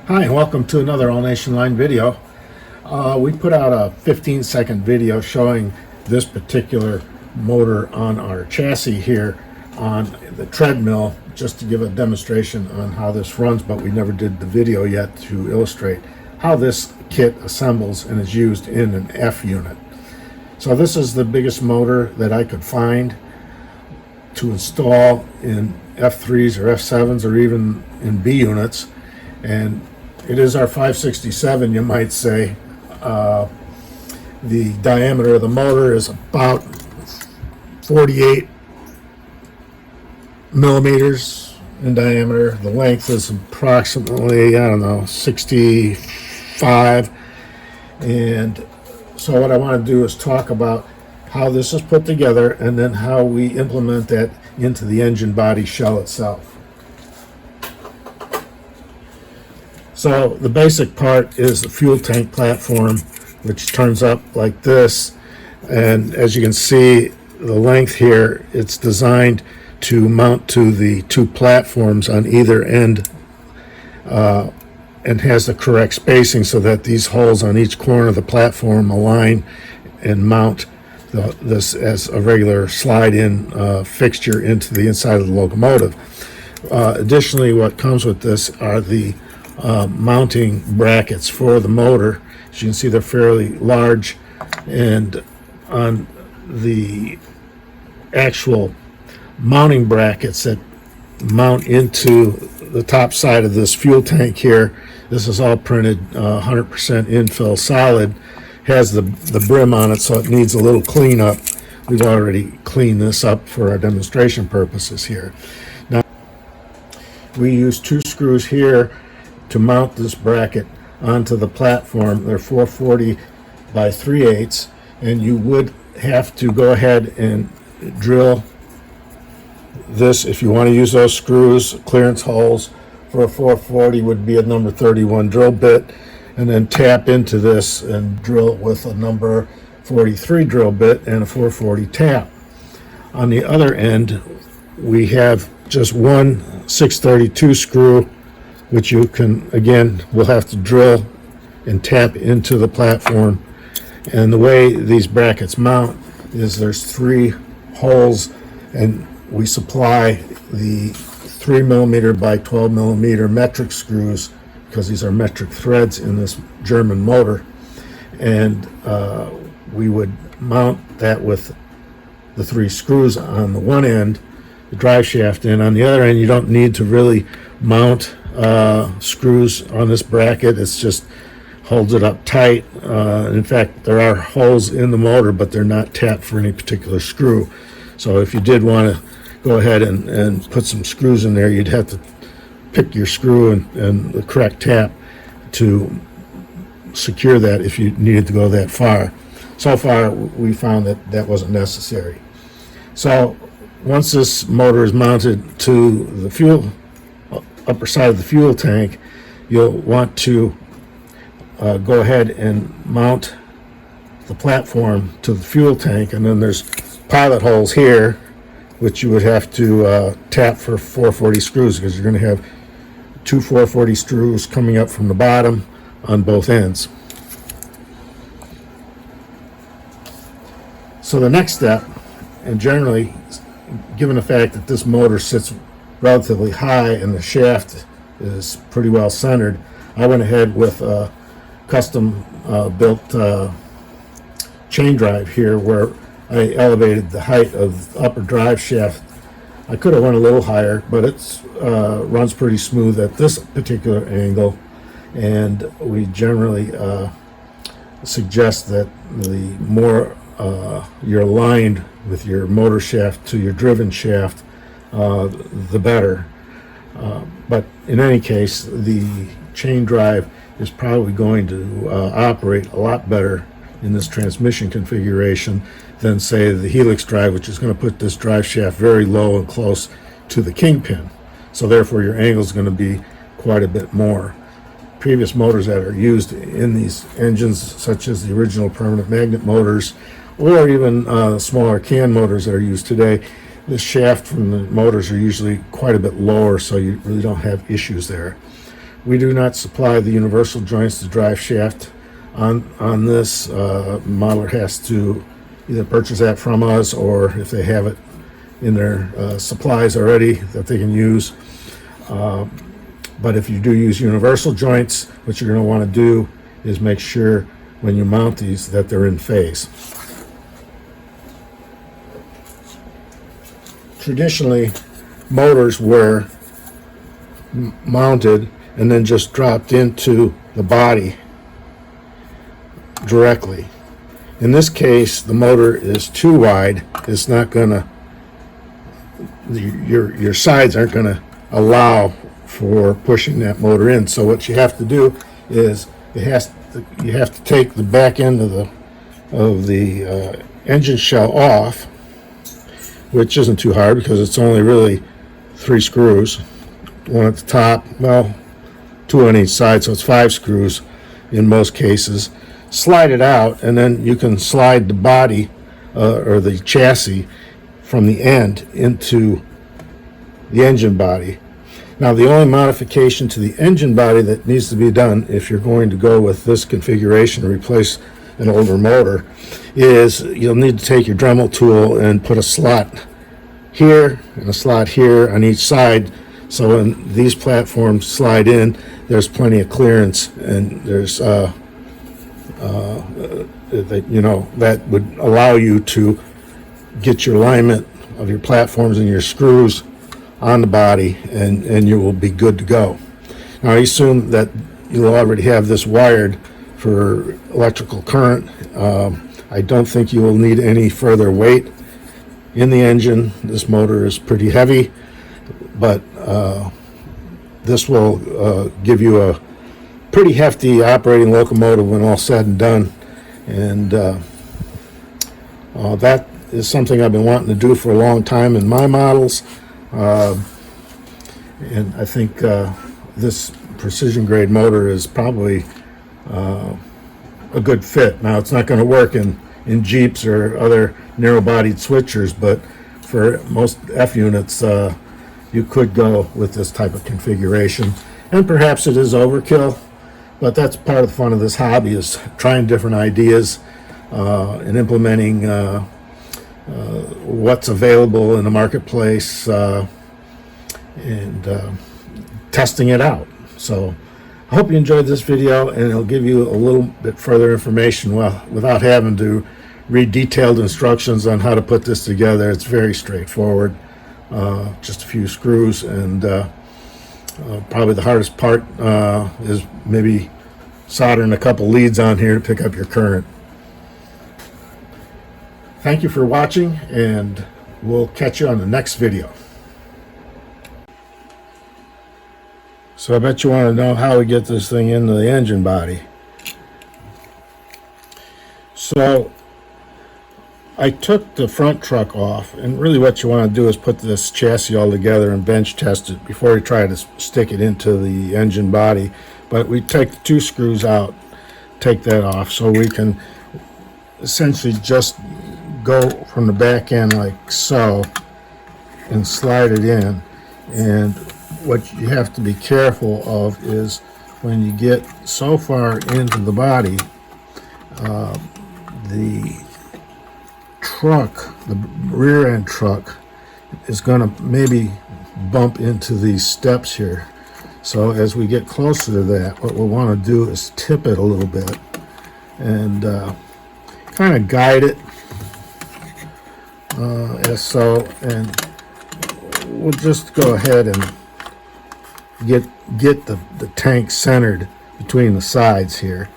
Hi, and welcome to another All Nation Line video. We put out a 15-second video showing this particular motor on our chassis here on the treadmill, just to give a demonstration on how this runs, but we never did the video yet to illustrate how this kit assembles and is used in an F unit. So this is the biggest motor that I could find to install in F3s or F7s or even in B units, and it is our 567, you might say. The diameter of the motor is about 48 millimeters in diameter. The length is approximately, 65. And so what I want to do is talk about how this is put together and then how we implement that into the engine body shell itself. So the basic part is the fuel tank platform, which turns up like this, and as you can see, the length here, it's designed to mount to the two platforms on either end, and has the correct spacing so that these holes on each corner of the platform align and mount this as a regular slide-in fixture into the inside of the locomotive. Additionally, what comes with this are the mounting brackets for the motor. As you can see, they're fairly large, and on the actual mounting brackets that mount into the top side of this fuel tank here, this is all printed 100% infill solid, has the brim on it, so it needs a little cleanup. We've already cleaned this up for our demonstration purposes here. Now, we use 2 screws here to mount this bracket onto the platform. They're 440 by 3/8, and you would have to go ahead and drill this if you want to use those screws. Clearance holes for a 440 would be a number 31 drill bit, and then tap into this and drill with a number 43 drill bit and a 440 tap. On the other end, we have just one 632 screw, which you can, again, will have to drill and tap into the platform. And the way these brackets mount is there's 3 holes, and we supply the 3mm by 12mm metric screws, because these are metric threads in this German motor. And we would mount that with the 3 screws on the one end, the drive shaft, and on the other end you don't need to really mount screws on this bracket. It's just holds it up tight. In fact, there are holes in the motor, but they're not tapped for any particular screw. So if you did want to go ahead and put some screws in there, you'd have to pick your screw and the correct tap to secure that if you needed to go that far. So far, we found that that wasn't necessary. So once this motor is mounted to the upper side of the fuel tank, you'll want to go ahead and mount the platform to the fuel tank, and then there's pilot holes here, which you would have to tap for 440 screws, because you're going to have 2 440 screws coming up from the bottom on both ends. So the next step, and generally, given the fact that this motor sits relatively high and the shaft is pretty well centered, I went ahead with a custom built chain drive here, where I elevated the height of the upper drive shaft. I could have went a little higher, but it runs pretty smooth at this particular angle, and we generally suggest that the more you're aligned with your motor shaft to your driven shaft, the better. But in any case, the chain drive is probably going to operate a lot better in this transmission configuration than, say, the helix drive, which is going to put this drive shaft very low and close to the kingpin. So therefore your angle is going to be quite a bit more. Previous motors that are used in these engines, such as the original permanent magnet motors, or even smaller can motors that are used today, the shaft from the motors are usually quite a bit lower, so you really don't have issues there. We do not supply the universal joints, the drive shaft on this. Modeler has to either purchase that from us, or if they have it in their supplies already that they can use. But if you do use universal joints, what you're going to want to do is make sure when you mount these that they're in phase. Traditionally, motors were mounted and then just dropped into the body directly. In this case, the motor is too wide. It's not going to, your sides aren't going to allow for pushing that motor in. So what you have to do is you have to take the back end of the engine shell off, which isn't too hard because it's only really 3 screws, one at the top, well, 2 on each side, so it's 5 screws in most cases. Slide it out, and then you can slide the body or the chassis from the end into the engine body. Now, the only modification to the engine body that needs to be done if you're going to go with this configuration to replace an older motor is you'll need to take your Dremel tool and put a slot here and a slot here on each side, so when these platforms slide in, there's plenty of clearance, and there's that would allow you to get your alignment of your platforms and your screws on the body, and you will be good to go. Now, I assume that you'll already have this wired for electrical current. I don't think you will need any further weight in the engine. This motor is pretty heavy, but this will give you a pretty hefty operating locomotive when all said and done. And that is something I've been wanting to do for a long time in my models. And I think this precision grade motor is probably a good fit. Now, it's not going to work in Jeeps or other narrow-bodied switchers, but for most F units, you could go with this type of configuration. And perhaps it is overkill, but that's part of the fun of this hobby, is trying different ideas and implementing what's available in the marketplace and testing it out. So I hope you enjoyed this video, and it'll give you a little bit further information without having to read detailed instructions on how to put this together. It's very straightforward, just a few screws, and probably the hardest part is maybe soldering a couple leads on here to pick up your current. Thank you for watching, and we'll catch you on the next video. So I bet you want to know how we get this thing into the engine body. So I took the front truck off, and really what you want to do is put this chassis all together and bench test it before you try to stick it into the engine body. But we take the 2 screws out, take that off, so we can essentially just go from the back end like so and slide it in. And what you have to be careful of is when you get so far into the body, the truck, the rear end truck, is going to maybe bump into these steps here. So as we get closer to that, what we'll want to do is tip it a little bit and kind of guide it as so, and we'll just go ahead and get the tank centered between the sides here,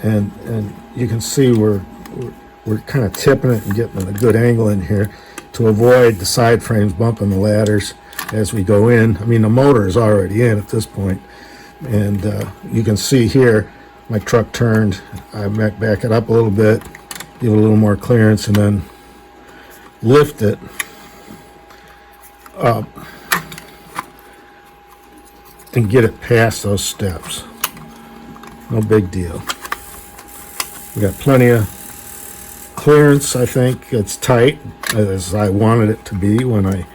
and you can see we're kind of tipping it and getting a good angle in here to avoid the side frames bumping the ladders as we go in. I mean, the motor is already in at this point, and you can see here my truck turned. I back it up a little bit, give it a little more clearance, and then lift it up and get it past those steps. No big deal. We got plenty of clearance. I think it's tight, as I wanted it to be when I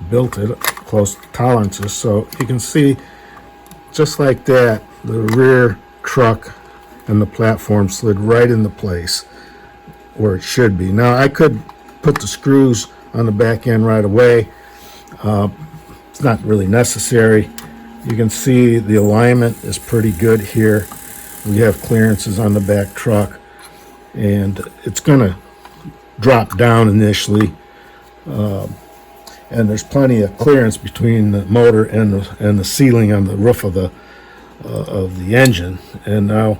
built it, close to tolerances. So you can see just like that, the rear truck and the platform slid right into place where it should be. Now I could put the screws on the back end right away. It's not really necessary. You can see the alignment is pretty good here. We have clearances on the back truck, and it's going to drop down initially, and there's plenty of clearance between the motor and the ceiling on the roof of the engine. And now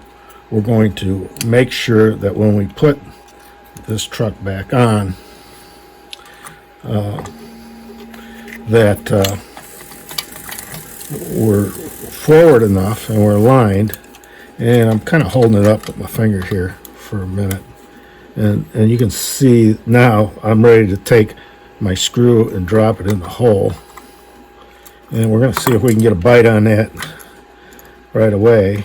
we're going to make sure that when we put this truck back on, that we're forward enough and we're aligned. And I'm kind of holding it up with my finger here for a minute, and you can see now I'm ready to take my screw and drop it in the hole, and we're going to see if we can get a bite on that right away.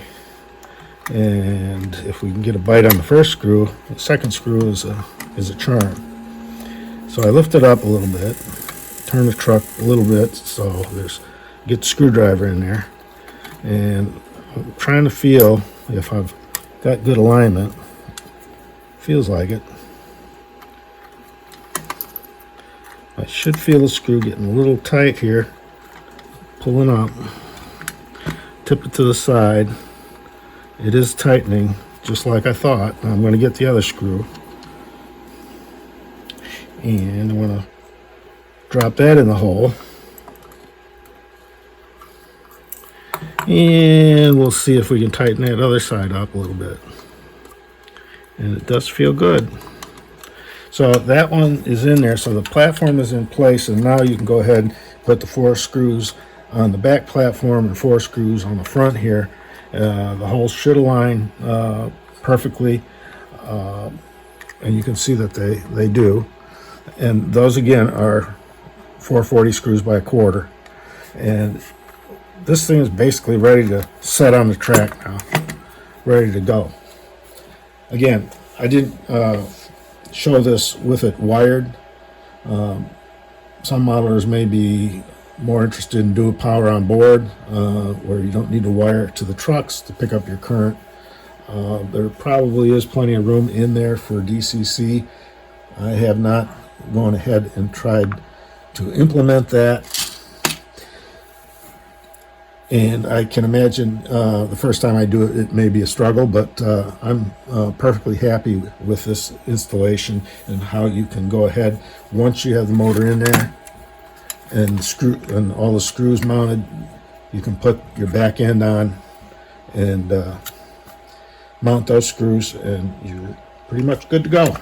And if we can get a bite on the first screw, the second screw is a charm. So I lift it up a little bit, turn the truck a little bit, so get the screwdriver in there, and I'm trying to feel if I've got good alignment. Feels like it. I should feel the screw getting a little tight here. Pulling up. Tip it to the side. It is tightening, just like I thought. I'm going to get the other screw. And I'm going to drop that in the hole. And we'll see if we can tighten that other side up a little bit. And it does feel good. So that one is in there. So the platform is in place, and now you can go ahead and put the 4 screws on the back platform and 4 screws on the front here. The holes should align perfectly, and you can see that they do. And those again are 440 screws by a quarter. And this thing is basically ready to set on the track now, ready to go. Again, I didn't show this with it wired. Some modelers may be more interested in doing power on board, where you don't need to wire it to the trucks to pick up your current. There probably is plenty of room in there for DCC. I have not gone ahead and tried to implement that. And I can imagine the first time I do it, it may be a struggle, but I'm perfectly happy with this installation and how you can go ahead once you have the motor in there and all the screws mounted. You can put your back end on and mount those screws, and you're pretty much good to go.